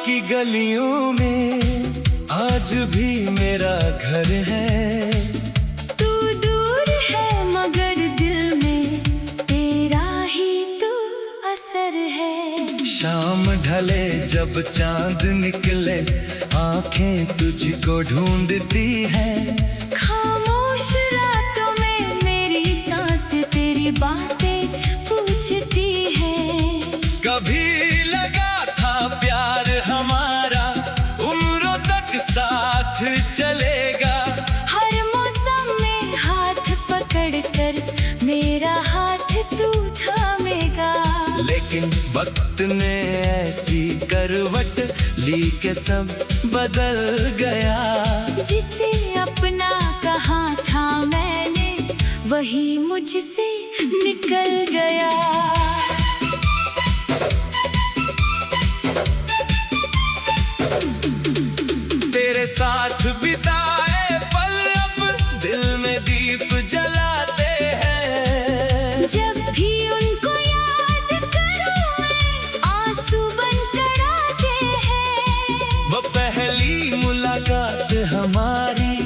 की गलियों में आज भी मेरा घर है। तू दूर है मगर दिल में तेरा ही तो असर है। शाम ढले जब चांद निकले आंखें तुझको ढूंढती है। खामोश रातों में मेरी सांस तेरी बातें पूछती है। कभी लगा था प्यार हमारा उम्रों तक साथ चलेगा। हर मौसम में हाथ पकड़कर मेरा हाथ तू थामेगा। लेकिन वक्त ने ऐसी करवट ली के सब बदल गया। जिसे अपना कहा था मैंने वही मुझसे निकल गया। तेरे साथ बिताए पल अब दिल में दीप जलाते हैं। जब भी उनको याद करूं मैं आंसू बनकर आते हैं। वो पहली मुलाकात हमारी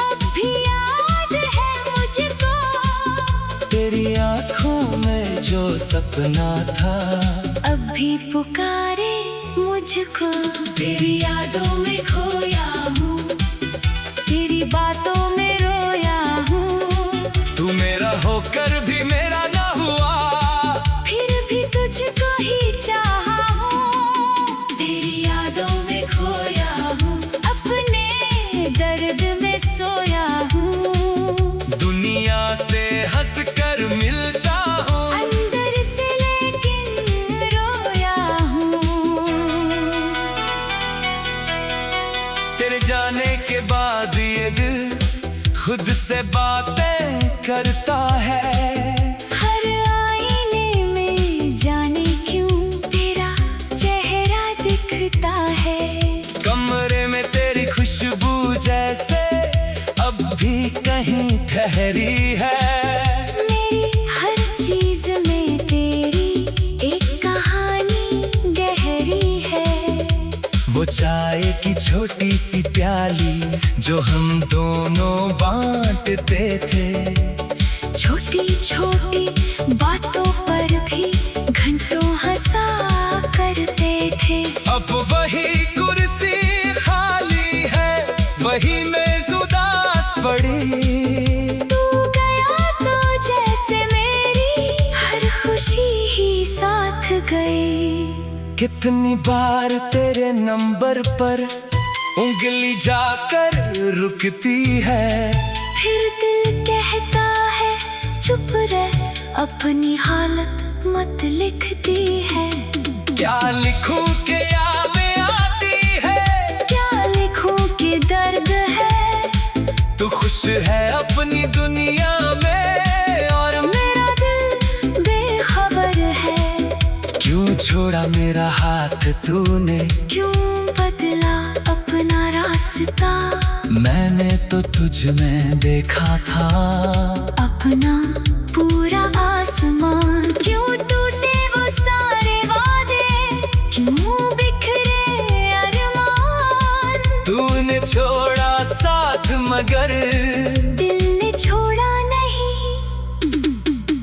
अब भी याद है मुझको। तेरी आंखों में जो सपना था अब भी पुकारे मुझको। तेरी यादों में खोया हूँ, तेरी बातों में रोया हूँ। तू मेरा होकर भी मेरा ना हुआ, फिर भी तुझको ही चाहा हूँ। तेरी यादों में खोया हूँ, अपने दर्द में सोया हूँ। दुनिया से हंसकर मिलता हूँ, अंदर से लेकिन रोया हूँ। तेरे जाने के बाद ये दिल खुद से बातें करता है। हर आईने में जाने क्यों तेरा चेहरा दिखता है। कमरे में तेरी खुशबू जैसे अब भी कहीं ठहरी है। मेरी हर चीज में तेरी एक कहानी गहरी है। वो चाय की छोटी सी प्याली जो हम दोनों बांटते थे। छोटी छोटी बातों पर भी घंटों हंसा करते थे। अब वही कुर्सी खाली है, वही मेज उदास पड़ी। तू गया तो जैसे मेरी हर खुशी ही साथ गई। कितनी बार तेरे नंबर पर उंगली जाकर रुकती है। फिर दिल कहता है चुप रह, अपनी हालत मत लिखती है। क्या लिखूं के यादें आती है, क्या लिखूं कि दर्द है। तू खुश है अपनी दुनिया में और मेरा दिल बेखबर है। क्यों छोड़ा मेरा हाथ तूने, क्यों बदला अपना रास्ता। मैंने तो तुझ में देखा था अपना पूरा आसमान। क्यों टूटे वो सारे वादे, क्यों बिखरे अरमान। तूने छोड़ा साथ मगर दिल ने छोड़ा नहीं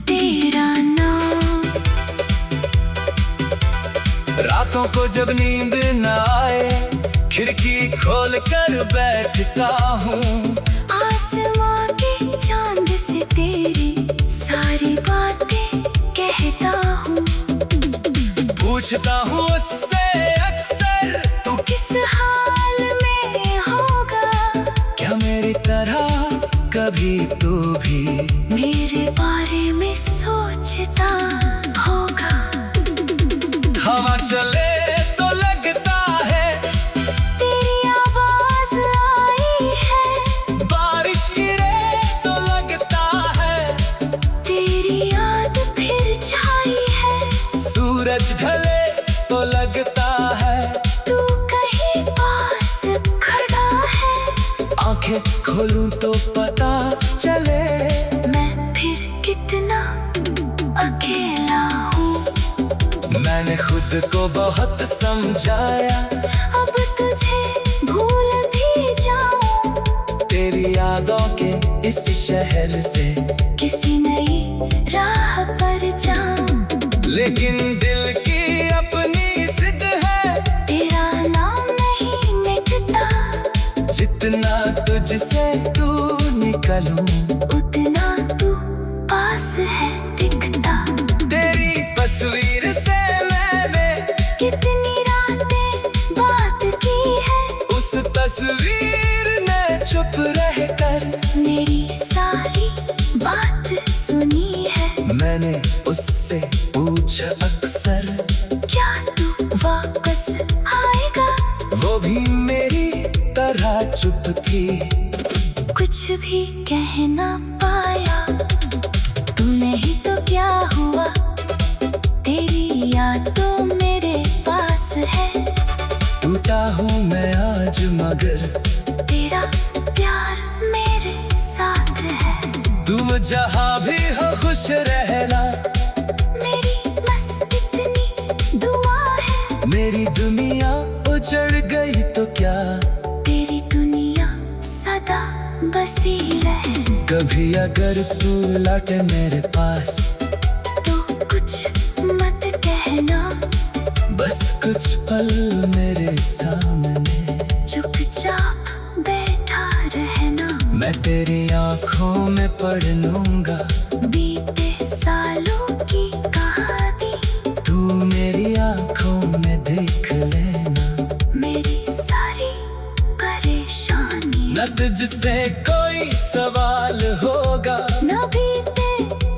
तेरा नाम। रातों को जब नींद न आए खिड़की खोल कर बैठता हूँ। आसमां के चांद से तेरी सारी बातें कहता हूँ। पूछता हूँ उससे अक्सर तू किस हाल में होगा। क्या मेरी तरह कभी तू भी मेरे बारे में सोचता होगा। हवा चले तो लगता है तेरी आवाज आई है। बारिश गिरे तो लगता है तेरी याद फिर छाई है। सूरज ढले तो लगता है तू कहीं पास खड़ा है। आंखें खोलूं तो पता चले मैं फिर कितना अकेला हूँ। मैं मैंने खुद को बहुत समझाया, अब तुझे भूल भी जाऊं, तेरी यादों के इस शहर से किसी नई राह पर जाऊं। लेकिन दिल की अपनी जिद है, तेरा नाम नहीं मिटता, जितना तुझसे दूर निकलूं उतना तू पास है दिखता। तेरी तस्वीर से मैंने कितनी रातें बात की है, उस तस्वीर ने चुप रहकर मेरी सारी बात सुनी है। मैंने उससे पूछा अक्सर, क्या तू वापस आएगा? वो भी मेरी तरह चुप थी, कुछ भी कह ना पाया, तूने ही तो क्या हुआ, तेरी याद तो मेरे पास है। टूटा हूँ मैं आज मगर तेरा प्यार मेरे साथ है, तू जहाँ भी हो खुश रहना, मेरी बस इतनी दुआ है। मेरी दुनिया उजड़ गई तो क्या, तेरी दुनिया सदा बसी रहे। कभी अगर तू लौटे मेरे पास, तो कुछ मत कहना, बस कुछ पल मेरे सामने चुपचाप बैठा रहना। मैं तेरी आँखों में पढ़ लूंगा बीते सालों की कहानी, तू मेरी आँखों में देख लेना, मेरी सारी परेशानी। न तुझसे कोई सवाल होगा, न बीते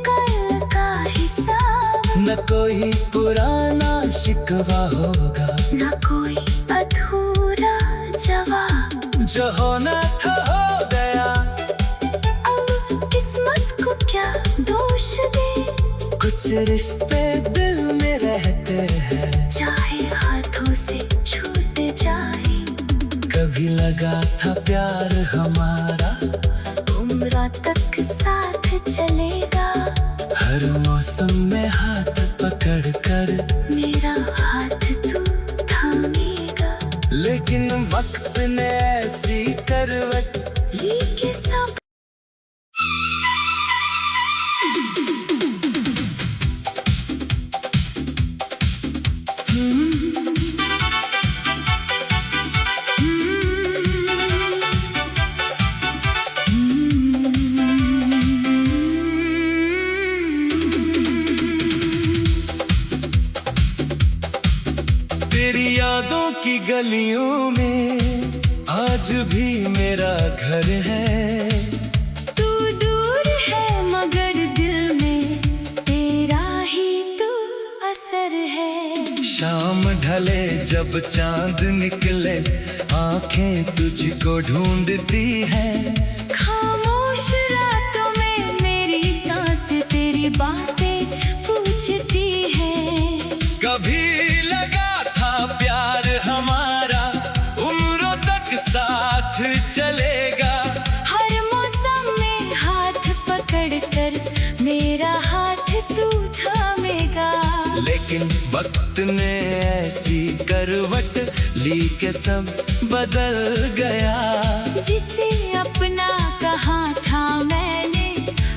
कल का हिसाब, न कोई पुराना शिकवा होगा, न कोई अधूरा जवाब। जो होना था हो गया, अब किस्मत को क्या दोष दे, कुछ रिश्ते दिल में रहते हैं, चाहे हाथों से छूट जाए। कभी लगा था प्यार हमारा उम्र तक साथ चलेगा, हर मौसम में हाथ पकड़ कर मेरा हाथ तू थामेगा। लेकिन वक्त ने ऐसी करवट ये के सब तेरी यादों की गलियों में आज भी मेरा घर है, तू दूर है मगर दिल में तेरा ही तू असर है। शाम ढले जब चांद निकले, आंखें तुझको ढूंढती हैं, खामोश रातों में मेरी सांस तेरी बातें पूछती है। कभी लगा था प्यार हमारा उम्रों तक साथ चलेगा, हर मौसम में हाथ पकड़ कर मेरा हाथ तू थामेगा। लेकिन वक्त ने ऐसी करवट ली के सब बदल गया, जिसे अपना कहा था मैंने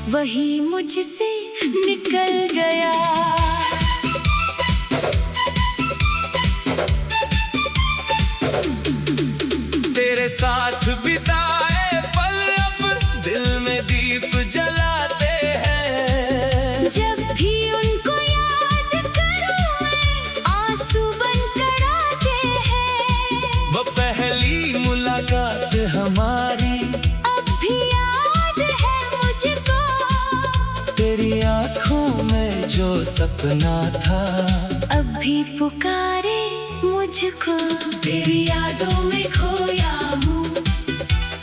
वही मुझसे निकल गया। तेरे साथ बिताए पल अब दिल में दीप जलाते हैं, जब भी उनको याद करूं मैं आंसू बनकर आते हैं। वो पहली मुलाकात हमारी अब भी याद है मुझको, तेरी आँखों में जो सपना था अब भी पुकारे मुझको। तेरी यादों में खोया हूँ,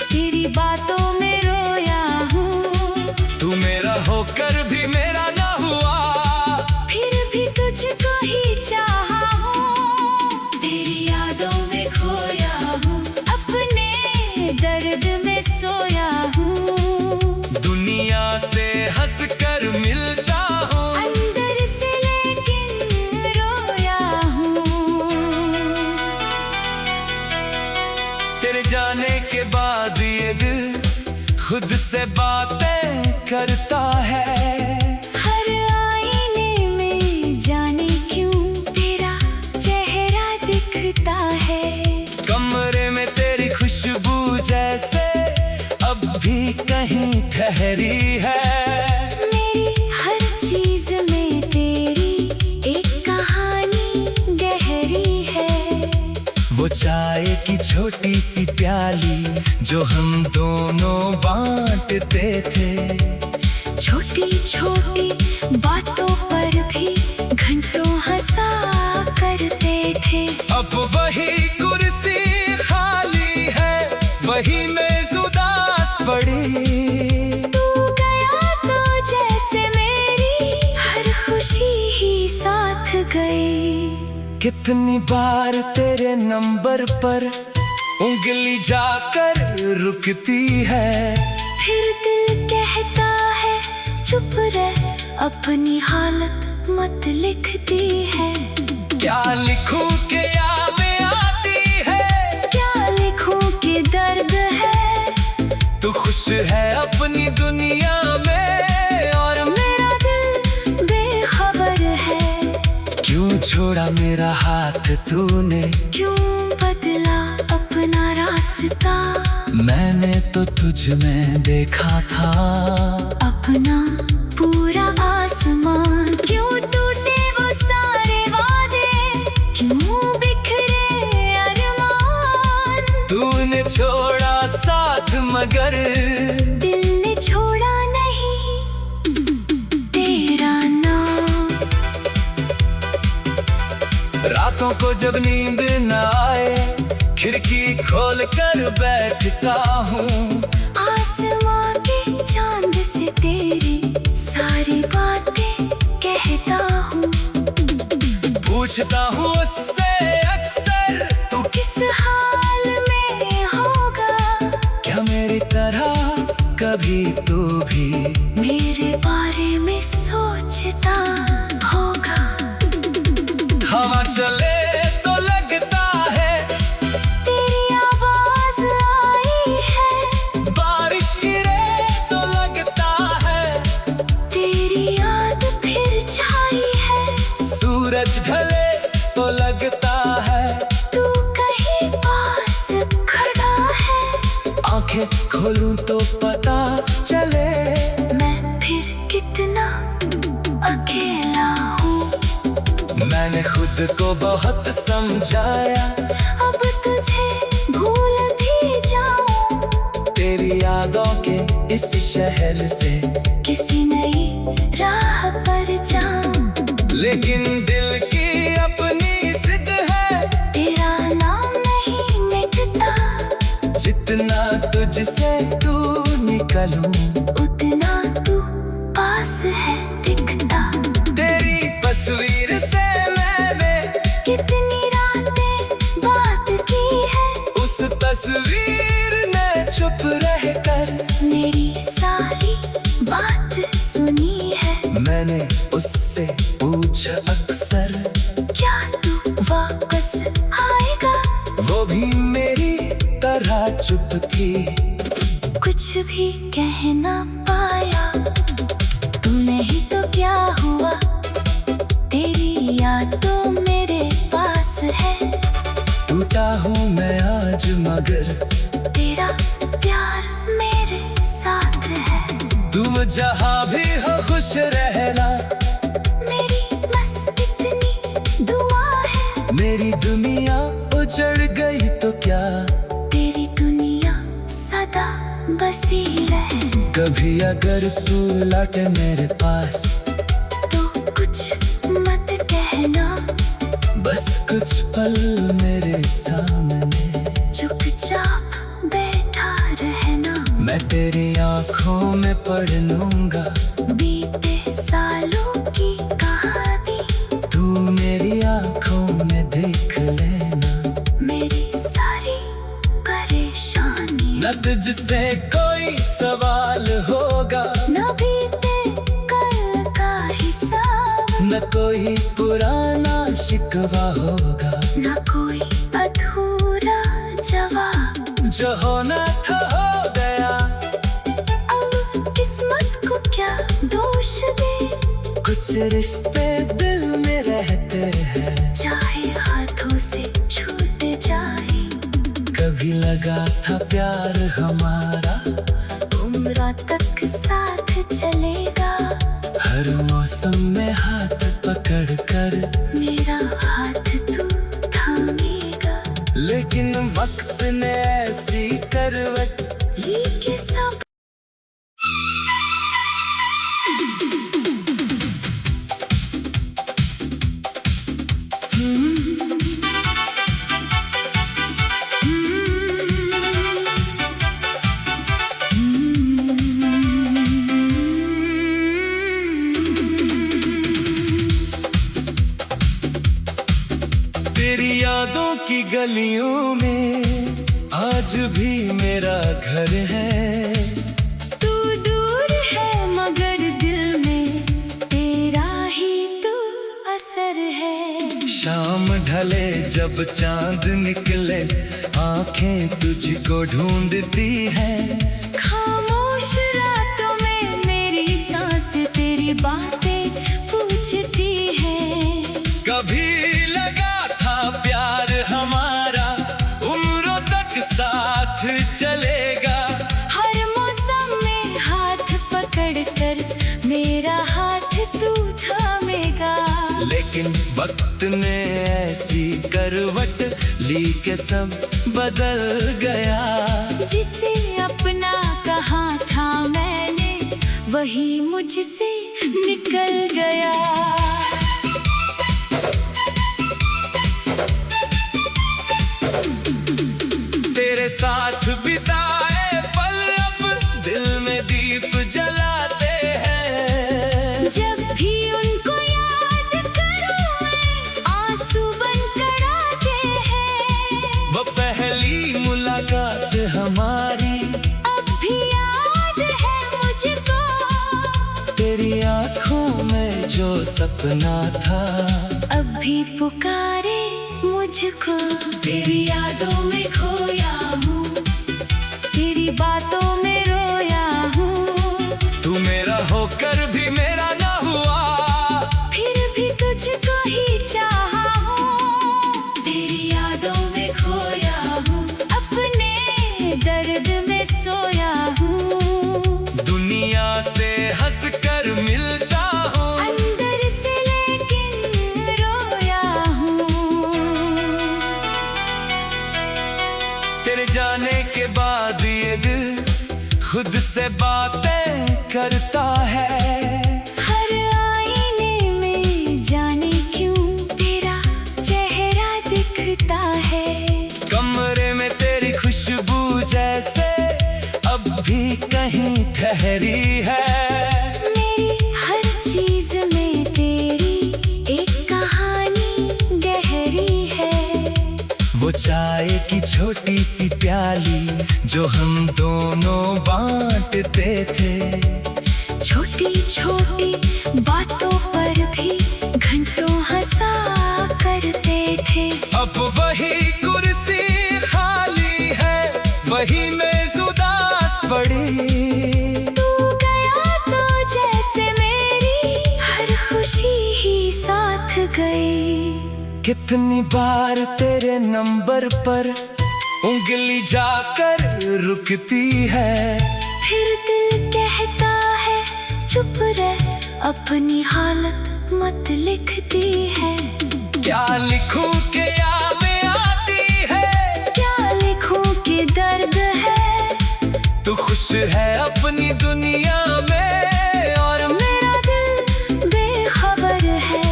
तेरी बातों में रोया हूँ, तू मेरा होकर भी मेरा ना हुआ, फिर भी तुझको ही चाहा हूँ। तेरी यादों में खोया हूँ, अपने दर्द में सोया हूँ, दुनिया से हंस कर मिलता हूँ, अंदर से लेकिन रोया बातें करता है। हर आईने में जाने क्यों तेरा चेहरा दिखता है। कमरे में तेरी खुशबू जैसे अब भी कहीं ठहरी है। मेरी हर चीज में तेरी एक कहानी गहरी है। वो चाय की छोटी सी प्याली जो हम दोनों बांटते थे। छोटी छोटी बातों पर भी घंटों हंसा करते थे। अब वही कुर्सी खाली है, वही मेज उदास पड़ी। तू गया तो जैसे मेरी हर खुशी ही साथ गई। कितनी बार तेरे नंबर पर उंगली जाकर रुकती है। फिर दिल कहता है चुप रह, अपनी हालत मत लिखती है। क्या लिखूं के यादें आती है, क्या लिखूं के दर्द है। तू खुश है अपनी दुनिया में और मेरा दिल बेखबर है। क्यों छोड़ा मेरा हाथ तूने, क्यों बदला अपना रास्ता। मैंने तो तुझ में देखा था अपना पूरा आसमान। क्यों टूटे वो सारे वादे, क्यों बिखरे अरमान। तूने छोड़ा साथ मगर दिल ने छोड़ा नहीं तेरा नाम। रातों को जब नींद न आए खिड़की खोल कर बैठता हूँ। आसमां के चांद से तेरी सारी बातें कहता हूँ। पूछता हूँ उससे अक्सर तू किस हाल में होगा। क्या मेरी तरह कभी तू भी मेरे बारे में सोचता होगा। हवा चले तो लगता है तेरी आवाज आई है। बारिश गिरे तो लगता है तेरी याद फिर छाई है। सूरज ढले तो लगता है तू कहीं पास खड़ा है। आंखें खोलूं तो पता चले मैं फिर कितना अकेला हूँ। मैंने खुद को बहुत समझाया, अब तुझे भूल भी जाऊं। तेरी यादों के इस शहर से किसी नई राह पर जाऊं। लेकिन दिल की अपनी जिद है, तेरा नाम नहीं मिटता। जितना तुझसे दूर निकलूं उतना तू पास है दिखता। तेरी तस्वीर से मैंने कितनी रातें बात की है। उस तस्वीर ने चुप रहकर मेरी सारी बात सुनी है। मैंने उससे पूछा अक्सर क्या तू वापस आएगा। वो भी मेरी तरह चुप थी। कुछ भी कह ना पाया, तूने ही तो क्या हुआ। तेरी याद तो मेरे पास है। टूटा हूँ मैं आज मगर तेरा प्यार मेरे साथ है। तुम जहाँ भी हो खुश रहना, मेरी बस इतनी दुआ है। मेरी दुनिया उजड़ गई तो क्या, तेरी दुनिया सदा बसी रहे। कभी अगर तू लौटे मेरे पास तो कुछ मत कहना। बस कुछ पल मेरे सामने चुपचाप बैठा रहना। मैं तेरी आंखों में पढ़ लूंगा बीते सालों की कहानी। तू मेरी आंखों में देख लेना। मेरी सारी परेशानी न तुझसे कोई सवाल होगा, न बीते कल का हिसाब। न कोई पुराना शिकवा होगा, न कोई अधूरा जवाब। जो होना था हो गया। अब कुछ रिश्ते दिल में रहते हैं, चाहे हाथों से छूट जाए। कभी लगा था प्यार हमारा उम्र तक साथ चलेगा। हर मौसम में हाथ पकड़ कर मेरा हाथ तू थामेगा। लेकिन वक्त ने ऐसी करवट ली के सब तेरी यादों की गलियों में आज भी मेरा घर है। तू दूर है मगर दिल में तेरा ही तो असर है। शाम ढले जब चांद निकले आंखें तुझको ढूंढती है। खामोश रातों में मेरी सांस तेरी बातें पूछती है। कभी लगा था प्यार हमारा उम्रों तक साथ चलेगा। हर मौसम में हाथ पकड़ कर मेरा हाथ तू थामेगा। लेकिन वक्त ने ऐसी करवट ली के सब बदल गया। जिसे अपना कहा था मैंने वही मुझसे निकल गया। तेरे साथ बिताए पल अब दिल में दीप जलाते हैं। जब भी उनको याद करूं मैं आंसू बनकर आते हैं। वो पहली मुलाकात हमारी अब भी याद है मुझको। तेरी आंखों में जो सपना था अब भी पुकारे मुझको। तेरी यादों में खोया हूँ, तेरी बातों में रोया हूँ। तू मेरा होकर भी मेरा ना हुआ, फिर भी तुझको ही चाहा हूँ। तेरी यादों में खोया हूँ, अपने दर्द में सोया हूँ। दुनिया से हंस कर मिलता हूँ, अंदर से लेकिन रोया हूँ। तेरे जाने के बाद ये दिल खुद से बातें करता है। हर आईने में जाने क्यों तेरा चेहरा दिखता है। कमरे में तेरी खुशबू जैसे अब भी कहीं ठहरी है। मेरी हर चीज में तेरी एक कहानी गहरी है। वो चाय की छोटी सी प्याली जो हम दोनों बांटते थे। छोटी छोटी बातों पर भी घंटों हंसा करते थे। अब वही कुर्सी खाली है, वही मेज उदास पड़ी। तू गया तो जैसे मेरी हर खुशी ही साथ गई। कितनी बार तेरे नंबर पर उंगली जाकर रुकती है। फिर दिल कहता है चुप रह, अपनी हालत मत लिखती है। क्या लिखूं के यादें आती है, क्या लिखूं कि दर्द है। तू खुश है अपनी दुनिया में और मेरा दिल बेखबर है।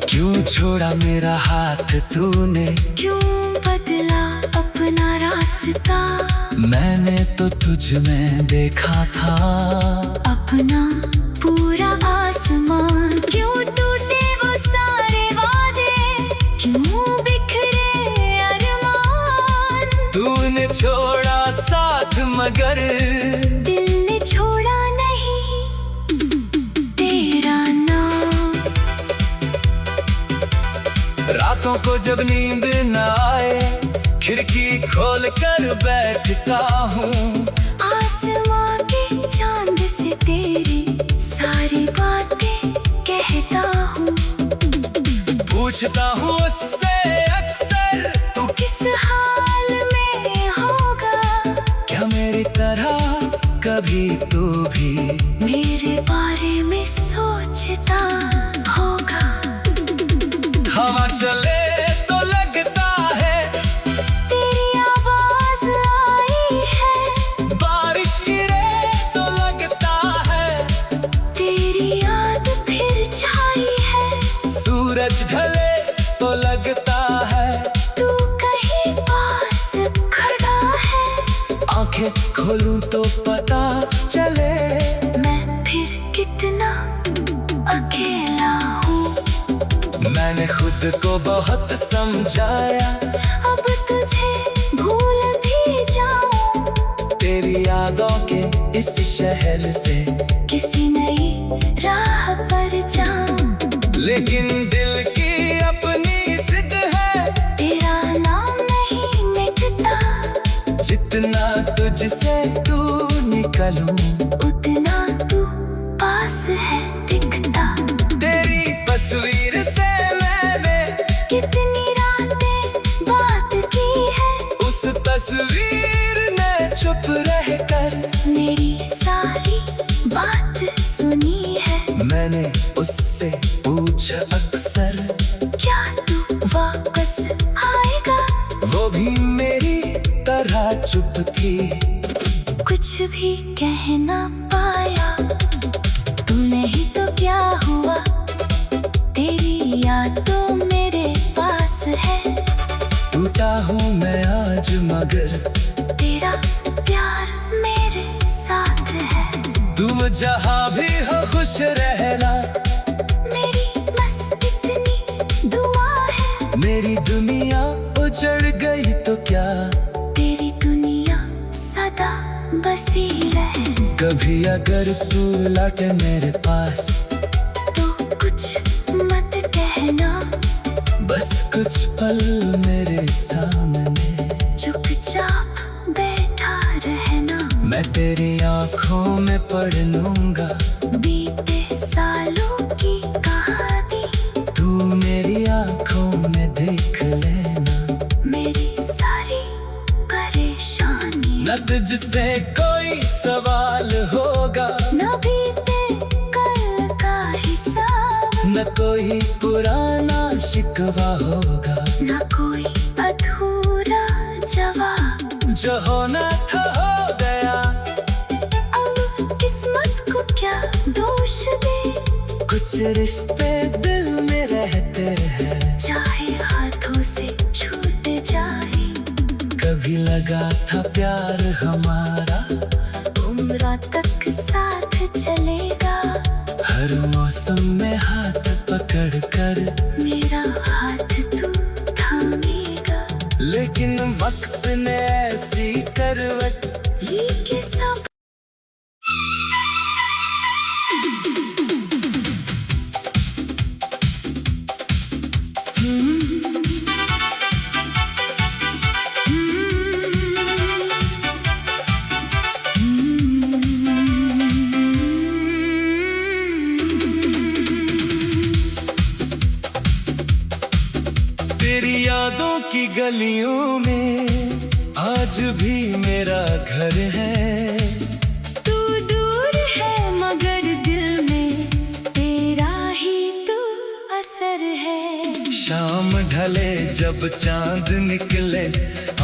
क्यों छोड़ा मेरा हाथ तूने, क्यों बदला अपना रास्ता। मैंने तो तुझ में देखा था अपना पूरा आसमान। क्यों टूटे वो सारे वादे, क्यों बिखरे अरमान। तूने छोड़ा साथ मगर दिल ने छोड़ा नहीं तेरा नाम। रातों को जब नींद न आए खिड़की खोल कर बैठता हूँ। आसमां के चांद से तेरी सारी बातें कहता खुद को बहुत समझाया, अब तुझे भूल भी जाऊं। तेरी यादों के इस शहर से किसी नई राह पर जाऊं। लेकिन दिल की अपनी जिद है, तेरा नाम नहीं मिटता। जितना तुझसे दूर निकलूं उतना तू पास है दिखता। तेरी तस्वीर से मैंने कितनी रातें बात की है। उस तस्वीर ने चुप रहकर मेरी सारी बात सुनी है। मैंने उससे पूछा अक्सर, क्या तू वापस आएगा। वो भी मेरी तरह चुप थी। कुछ भी कह ना पाया, तूने ही तो क्या हुआ। तेरी याद तो मेरे पास है। टूटा हूँ मैं आज मगर तेरा प्यार मेरे साथ है। तू जहाँ भी हो खुश रहना, मेरी बस इतनी दुआ है। मेरी दुनिया उजड़ गई तो क्या, तेरी दुनिया सदा बसी रहे। कभी अगर तू लौटे मेरे पास तो कुछ मत कहना। बस कुछ पल मेरे सामने चुपचाप बैठा रहना। मैं तेरी आँखों में पढ़ लूंगा बीते सालों की कहानी। तू मेरी आँखों में देख लेना मेरी सारी परेशानी। न तुझसे कोई सवाल होगा, न बीते कल का हिसाब। न कोई पुराना शिकवा होगा। न कोई अधूरा जवाब। जो होना था हो गया, अब किस्मत को क्या दोष दे। कुछ रिश्ते दिल में रहते हैं, चाहे हाथों से छूट जाए। कभी लगा था प्यार हमारा उम्र तक साथ चलेगा। हर मौसम में हाथ पकड़ कर मेरा हाथ तू थामेगा। लेकिन वक्त ने ऐसी करवट ये के सब तेरी यादों की गलियों में आज भी मेरा घर है। तू दूर है मगर दिल में तेरा ही तू असर है। शाम ढले जब चांद निकले,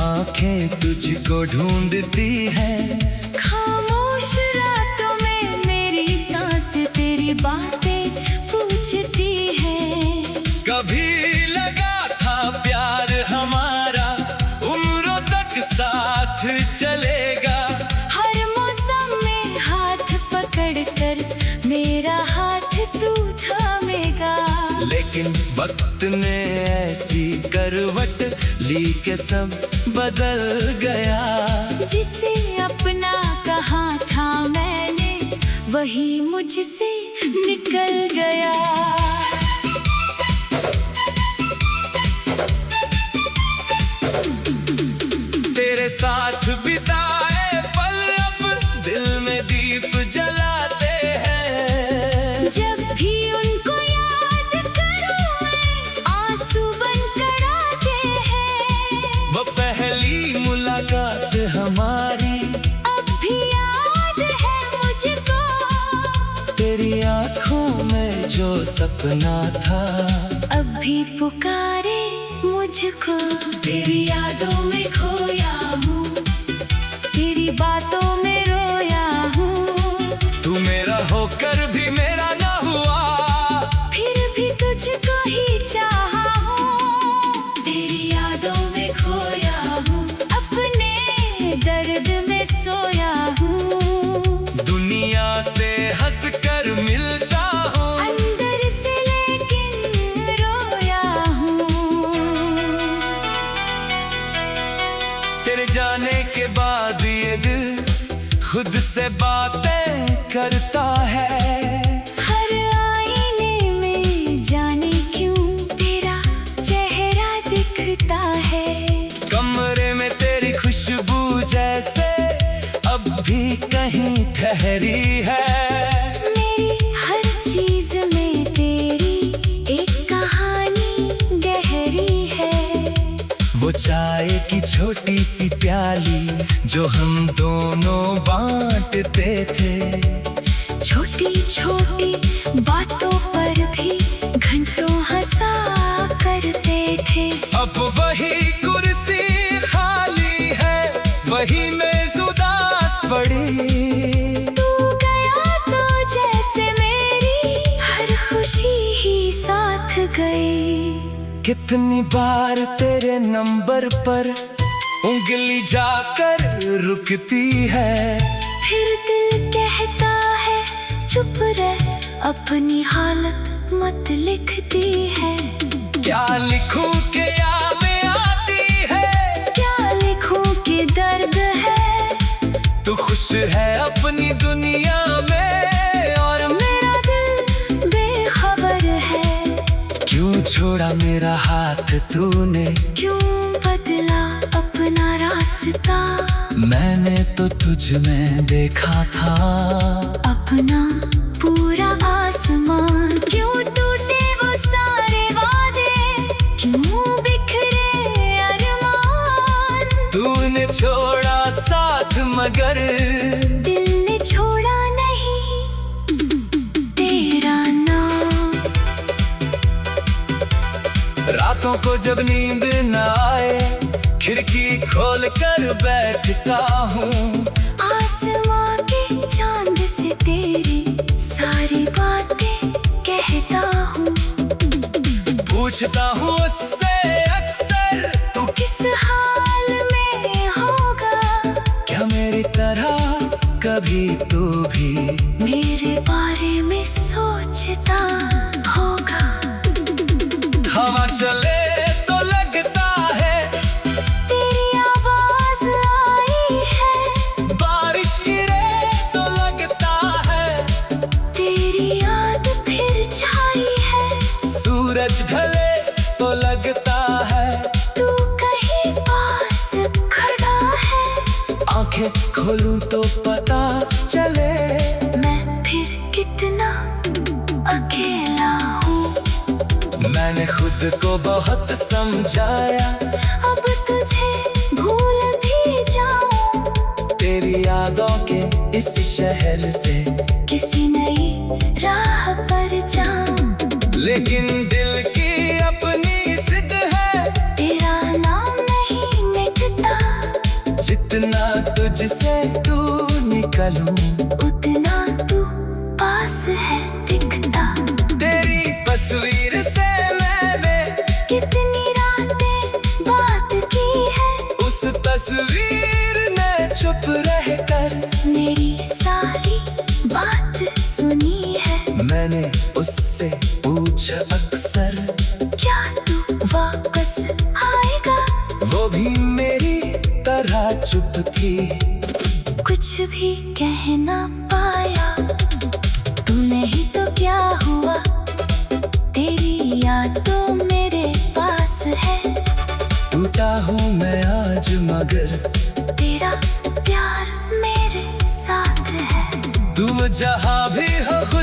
आंखें तुझको ढूंढती हैं। खामोश रातों में मेरी सांस तेरी बातें पूछती है। कभी लगा था प्यार हमारा उम्रों तक साथ चलेगा। हर मौसम में हाथ पकड़ कर मेरा हाथ तू थामेगा। लेकिन वक्त ने ऐसी करवट ली के सब बदल गया। जिसे अपना कहा था मैंने वही मुझसे निकल गया। तेरे साथ बिताए पल अब दिल में दीप जलाते हैं। जब भी उनको याद करूं मैं आंसू बनकर आते हैं। वो पहली मुलाकात हमारी अब भी याद है मुझको। तेरी आँखों में जो सपना था अब भी पुकारे मुझको। तेरी यादों में खोया हूँ, तेरी बातों में रोया हूँ। तू मेरा होकर भी मेरा ना हुआ, फिर भी तुझको ही चाहा हूँ। तेरी यादों में खोया हूँ, अपने दर्द में सोया हूँ। दुनिया से हंस कर मिलता हूँ, अंदर से लेकिन रोया करता है। हर आईने में जाने क्यों तेरा चेहरा दिखता है। कमरे में तेरी खुशबू जैसे अब भी कहीं ठहरी है। मेरी हर चीज में तेरी एक कहानी गहरी है। वो चाय की छोटी सी प्याली जो हम दोनों बांटते थे। छोटी छोटी बातों पर भी घंटों हंसा करते थे। अब वही कुर्सी खाली है, वही मेज उदास पड़ी। तू गया तो जैसे मेरी हर खुशी ही साथ गई। कितनी बार तेरे नंबर पर उंगली जाकर रुकती है। फिर दिल कहता है चुप रह, अपनी हालत मत लिखती है। क्या लिखूं के यादें आती है, क्या लिखूं कि दर्द है। तू खुश है अपनी दुनिया में और मेरा दिल बेखबर है। क्यों छोड़ा मेरा हाथ तूने, क्यों बदला अपना रास्ता। मैंने तो तुझ में देखा था अपना पूरा आसमान। क्यों टूटे वो सारे वादे, क्यों बिखरे अरमान। तूने छोड़ा साथ मगर दिल ने छोड़ा नहीं तेरा नाम। रातों को जब नींद न आए खिड़की खोल कर बैठता हूँ। आसमां के चांद से तेरी सारी बातें कहता हूँ। पूछता हूँ उससे अक्सर तू किस हाल में होगा। क्या मेरी तरह कभी तू भी मेरे बारे में सोचता होगा। हवा चले तो लगता है तेरी आवाज आई है। बारिश गिरे तो लगता है तेरी याद फिर छाई है। सूरज ढले तो लगता है तू कहीं पास खड़ा है। आंखें खोलूं तो पता चले मैं फिर कितना अकेला हूँ। मैंने खुद को बहुत समझाया, अब तुझे भूल भी जाऊं। तेरी यादों के इस शहर से किसी नई राह पर जाऊं। लेकिन दिल की अपनी जिद है, तेरा नाम नहीं मिटता। जितना तुझसे दूर निकलूं उतना तू पास है दिखता। तेरी तस्वीर से मैंने कितनी रातें बात की है। उस तस्वीर ने चुप रहकर मेरी सारी बात सुनी है। मैंने उससे पूछा अक्सर क्या तू वापस आएगा। वो भी मेरी तरह चुप थी। कुछ भी कह ना पाया, तूने ही तो क्या हुआ। तेरी याद तो मेरे पास है। टूटा हूँ मैं आज मगर तेरा प्यार मेरे साथ है। तू जहाँ भी हो खुश